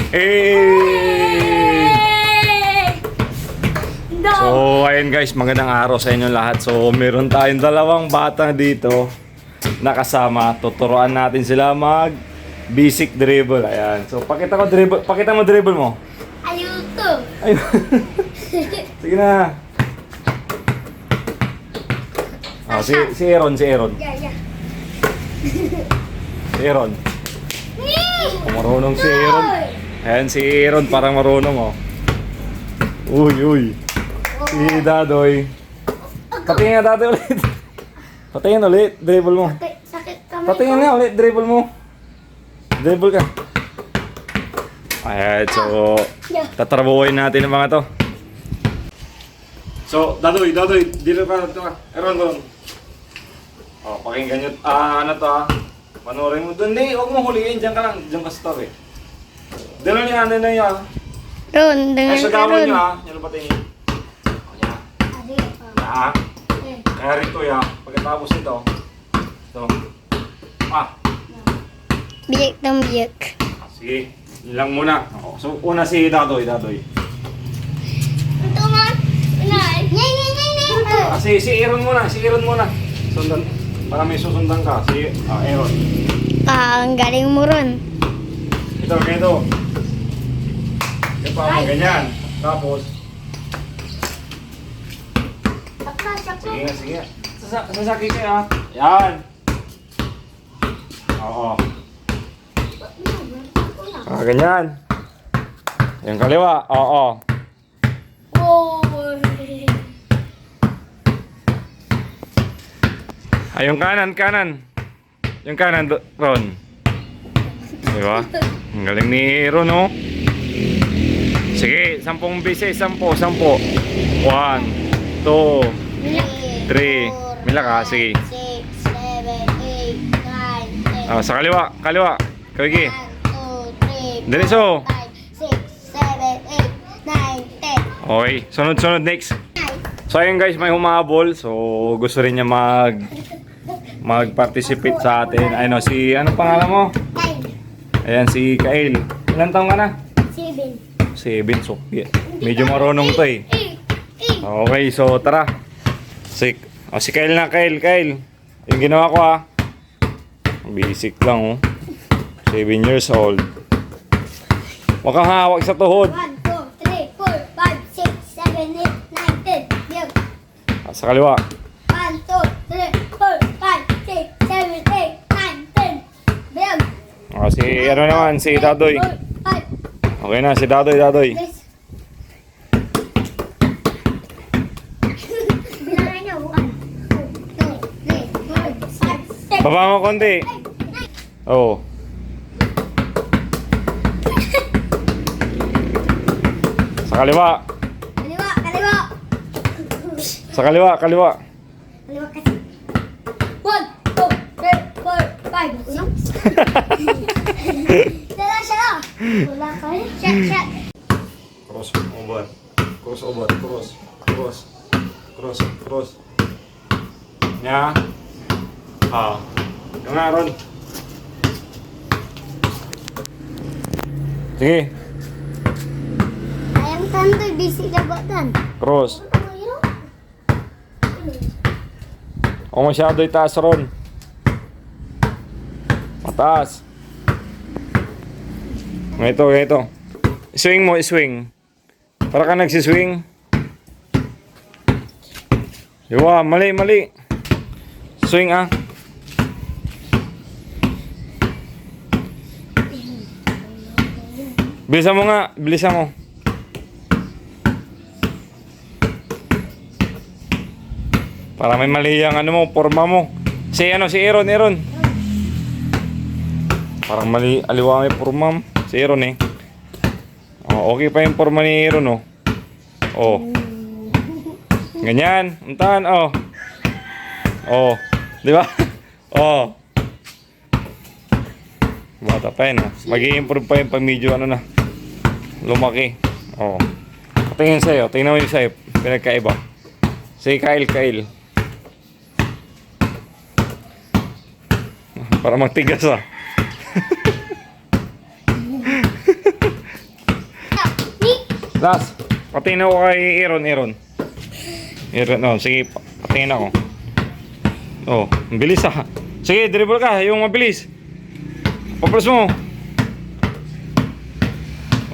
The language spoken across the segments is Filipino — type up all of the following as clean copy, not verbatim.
So, ayun guys, magandang araw sa inyo lahat. So, meron tayong dalawang bata dito nakasama. Tuturuan natin sila mag basic dribble. Ayan. So, pakita mo dribble mo. Ayuto. Ayun. Sige na. Oh, si Aaron. Yeah. Si Aaron. Marunong si Aaron. Ayan, si Aaron parang marunong, oh. Uy. Si Dadoy. Patingin nga Dadoy ulit. Patingin ulit, dribble mo. Sakit kamay Patingin nga ulit, dribble mo. Dribble ka. Ayan, so tatrabuhin natin ang mga to. So, Dadoy, dito ka. Aaron. Oh, pakinggan nyo. Ano to, Panoorin mo doon. Hindi, huwag mo huliin. Diyan ka lang. Diyan ka sa tabi. Dala niya, ano na yan. Ron, Ay, sa gawin Ron. niyo Yan ang patingin. O, yan. Yan. Kaya rito yan. Pagkatapos nito. Ito. Biyak ng biyak. Sige. Yun lang muna. O, so, una si Dadoy. Ito man. Nay. Si Aaron muna. Sundan. Para may susundan ka. Si Aaron. Ang galing mo ron. Ito. Ito pa mo ganyan. Tapos. Sige. Sasaki ka Yan. Oo. Ganyan. Yung kaliwa. Oo. Ay, yung kanan. Yung kanan, Ron. Diba? Ang galing ni Ron, oh. Sige, 10 beses, 10. 1, 2, 3. Mila ka, sige. 6, 7, 8, 9, 10. Sa kaliwa. Kawigi. 1, 2, 3, Diretso. 5, 6, 7, 8, 9, 10. Okay, sunod, next. So ayun guys, may humabol. So gusto rin niya mag-participate sa atin. Ayun, si anong pangalan mo? 9, Ayan, si Kael. Ilan taong ka na? 7, 7. So medyo marunong to eh. 8, Okay, so tara. Si Kael na, Kael. Yung ginawa ko basic lang, oh. 7 years old. Huwag kang hawak sa tuhod. 1, 2, 3, 4, 5, 6, 7, 8, 9, 10. Biyak. Sa kaliwa. 1, 2, 3, 4, 5, 6, 7, 8, 9, 10. Biyak. Si ano naman, si Dadoy. 5, Okay na, si Dadoy. Bilangin niyo. 1, 2, 3, 4, 5, 6. Baba mo konti. Oo. Sa kaliwa. Sa kaliwa. Kaliwa kasi. 1, 2, 3, 4, 5, 6. Siya. Wala kayo. Shot. Cross over. Nya. Yung nga, Ron. Sige. Ayam tantoy busy labatan. Cross. O masyado itaas, Ron. Mataas. Ito. Swing mo. Para ka nagsiswing. Diba, mali. Swing, Bilisan mo. Para may mali ang forma mo. Si Aaron. Parang mali, aliwa may forma mo. Si Aaron eh. Okay pa yung forma ni Aaron, oh. Ganyan, untahan, di ba? Bata pa yun, mag-i-improve pa yung pag medyo lumaki. Tingin sa'yo, tingnan mo yung sa'yo, pinagkaiba. Si Kyle. Para magtigas Last. Patingin ako kay Aaron. Oh, sige, patingin ako. Oh, ang bilis ah. Sige, dribble ka, yung mabilis. Papras mo.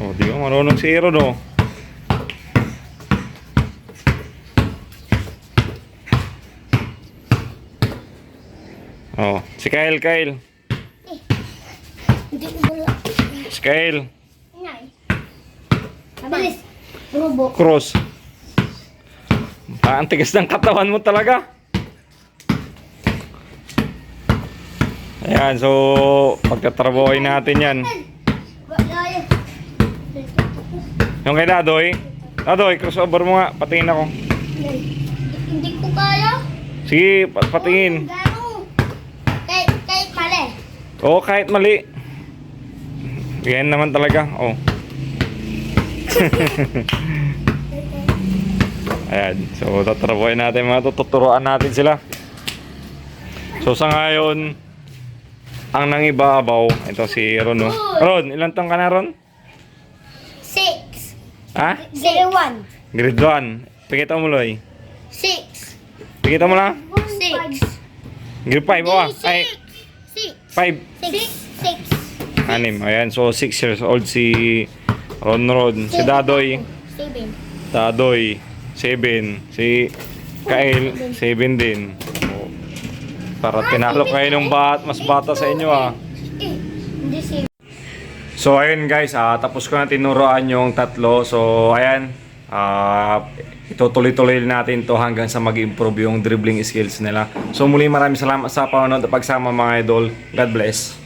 Oh, di ba marunong si Aaron oh. Oh, si Kyle. Hindi mo lang. Si Kyle. Inay. Mabilis. Rubo. Cross. Ang tigas ng katawan mo talaga. Ayan, so pagtatrabuhin natin yan. Yung kay Dadoy. Dadoy, crossover mo nga. Patingin ako. Hindi ko kaya. Sige, patingin. Gano. Kahit mali. Oo, kahit mali. Yan naman talaga. Oh. Ayan. So, tatrabuhin natin mga to. Tuturuan natin sila. So, sa ngayon, ang nangibabaw, ito si Ron. Oh. Ron, ilan taong ka na, Ron? 6. Ha? 01. Grade 1. Pikita mo, Loy. 6. Pikita mo lang. 6. Grade 5, oh. Ay, 5. 6. Anim. Ayan, so 6 years old si Ron. Si Dadoy. 7. Dadoy, 7. Si Kyle, 7 din. Oh. Para tinalo kayo ng mas bata sa inyo ah. Hindi 7. So ayun guys, tapos ko na tinuruan yung tatlo. So ayan, itutuloy-tuloy natin to hanggang sa mag-improve yung dribbling skills nila. So muli maraming salamat sa panonood at pagsama mga idol. God bless.